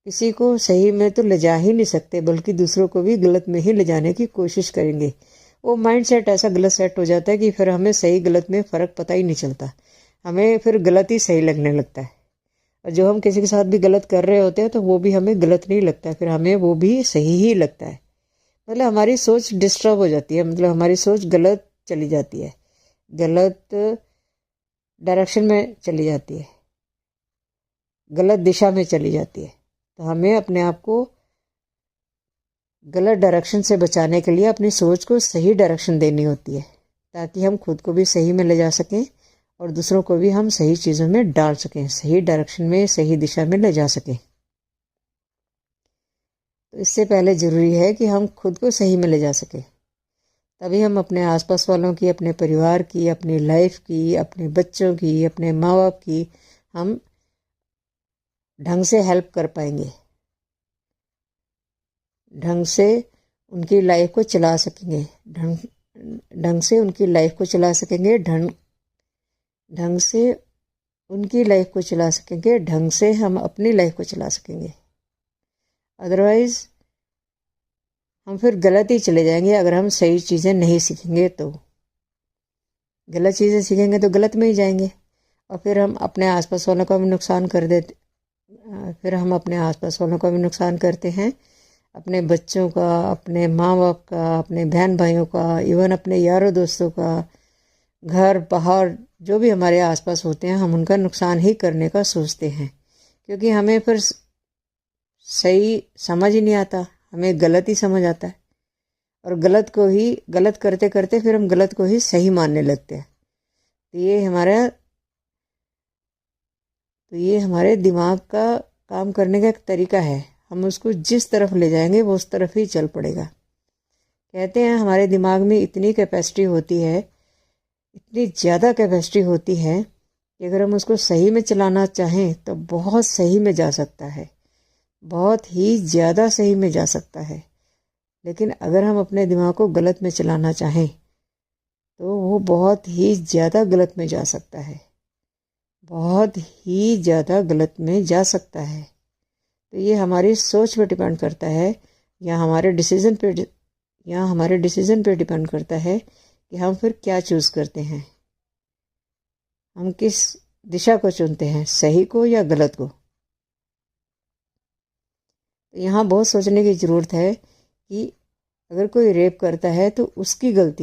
किसी को सही में तो ले जा ही नहीं सकते, बल्कि दूसरों को भी गलत में ही ले जाने की कोशिश करेंगे। वो माइंड सेट ऐसा गलत सेट हो जाता है कि फिर हमें सही गलत में फ़र्क पता ही नहीं चलता, हमें फिर गलत ही सही लगने लगता है। और जो हम किसी के साथ भी गलत कर रहे होते हैं तो वो भी हमें गलत नहीं लगता, फिर हमें वो भी सही ही लगता है। मतलब हमारी सोच डिस्टर्ब हो जाती है, मतलब हमारी सोच गलत चली जाती है, गलत डायरेक्शन में चली जाती है, गलत दिशा में चली जाती है। तो हमें अपने आप को गलत डायरेक्शन से बचाने के लिए अपनी सोच को सही डायरेक्शन देनी होती है, ताकि हम खुद को भी सही में ले जा सकें और दूसरों को भी हम सही चीज़ों में डाल सकें, सही डायरेक्शन में, सही दिशा में ले जा सकें। तो इससे पहले ज़रूरी है कि हम खुद को सही में ले जा सकें, तभी हम अपने आसपास वालों की, अपने परिवार की, अपनी लाइफ की, अपने बच्चों की, अपने माँ बाप की हम ढंग से हेल्प कर पाएंगे, ढंग से उनकी लाइफ को चला सकेंगे, ढंग से उनकी लाइफ को चला सकेंगे, ढंग से उनकी लाइफ को चला सकेंगे, ढंग से हम अपनी लाइफ को चला सकेंगे। अदरवाइज़ हम फिर गलत ही चले जाएंगे। अगर हम सही चीज़ें नहीं सीखेंगे तो गलत चीज़ें सीखेंगे तो गलत में ही जाएंगे, और फिर हम अपने आसपास वालों का भी नुकसान कर देते, फिर हम अपने आसपास वालों का भी नुकसान करते हैं, अपने बच्चों का, अपने माँ बाप का, अपने बहन भाइयों का, इवन अपने यारों दोस्तों का, घर बाहर जो भी हमारे आसपास होते हैं, हम उनका नुकसान ही करने का सोचते हैं, क्योंकि हमें फिर सही समझ ही नहीं आता, हमें गलत ही समझ आता है, और गलत करते करते फिर हम गलत को ही सही मानने लगते हैं। तो ये हमारे दिमाग का काम करने का एक तरीका है, हम उसको जिस तरफ ले जाएंगे वो उस तरफ ही चल पड़ेगा। कहते हैं हमारे दिमाग में इतनी कैपेसिटी होती है, इतनी ज़्यादा कैपेसिटी होती है कि अगर हम उसको सही में चलाना चाहें तो बहुत सही में जा सकता है, बहुत ही ज़्यादा सही में जा सकता है। लेकिन अगर हम अपने दिमाग को गलत में चलाना चाहें तो वो बहुत ही ज़्यादा गलत में जा सकता है, बहुत ही ज़्यादा गलत में जा सकता है। तो ये हमारी सोच पर डिपेंड करता है, या हमारे डिसीज़न पे डिपेंड करता है कि हम फिर क्या चूज़ करते हैं, हम किस दिशा को चुनते हैं, सही को या गलत को। तो यहाँ बहुत सोचने की ज़रूरत है कि अगर कोई रेप करता है तो उसकी गलती